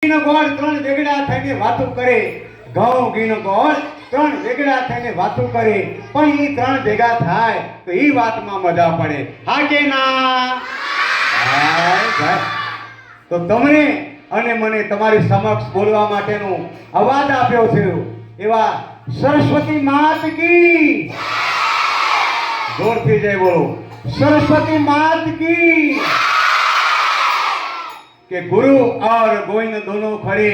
ઘીનો ગોળ ત્રણ વેગડા થઈને વાતો કરે, ઘઉં ઘીનો ગોળ ત્રણ વેગડા થઈને વાતો કરે, પણ એ ત્રણ ભેગા થાય તો એ વાતમાં મજા પડે. હા કે ના? તો તમને અને મને તમારી સમક્ષ બોલવા માટેનો અવાજ આપ્યો છે એવા સરસ્વતી માત કી જોરથી જય બોલો. सरस्वती मात की. कि गुरु और गोविंद दोनों खड़े,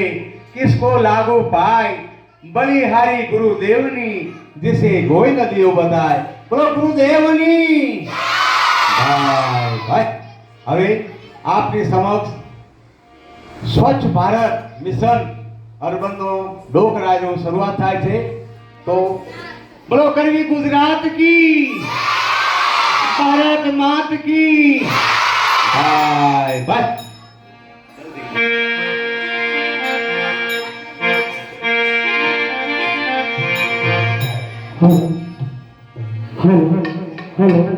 किसको लागू पाए, बलिहारी गुरुदेवनी जिसे गोविंद दियो बताए. बोलो गुरुदेवनी. भाई भाई હવે આપની સમક્ષ સ્વચ્છ ભારત મિશન અર્બનનો ડોકરાજો શરૂઆત થાય છે. તો બોલો કરવી ગુજરાત કી, भारत मात की. भाई भाई हेलो हेलो हेलो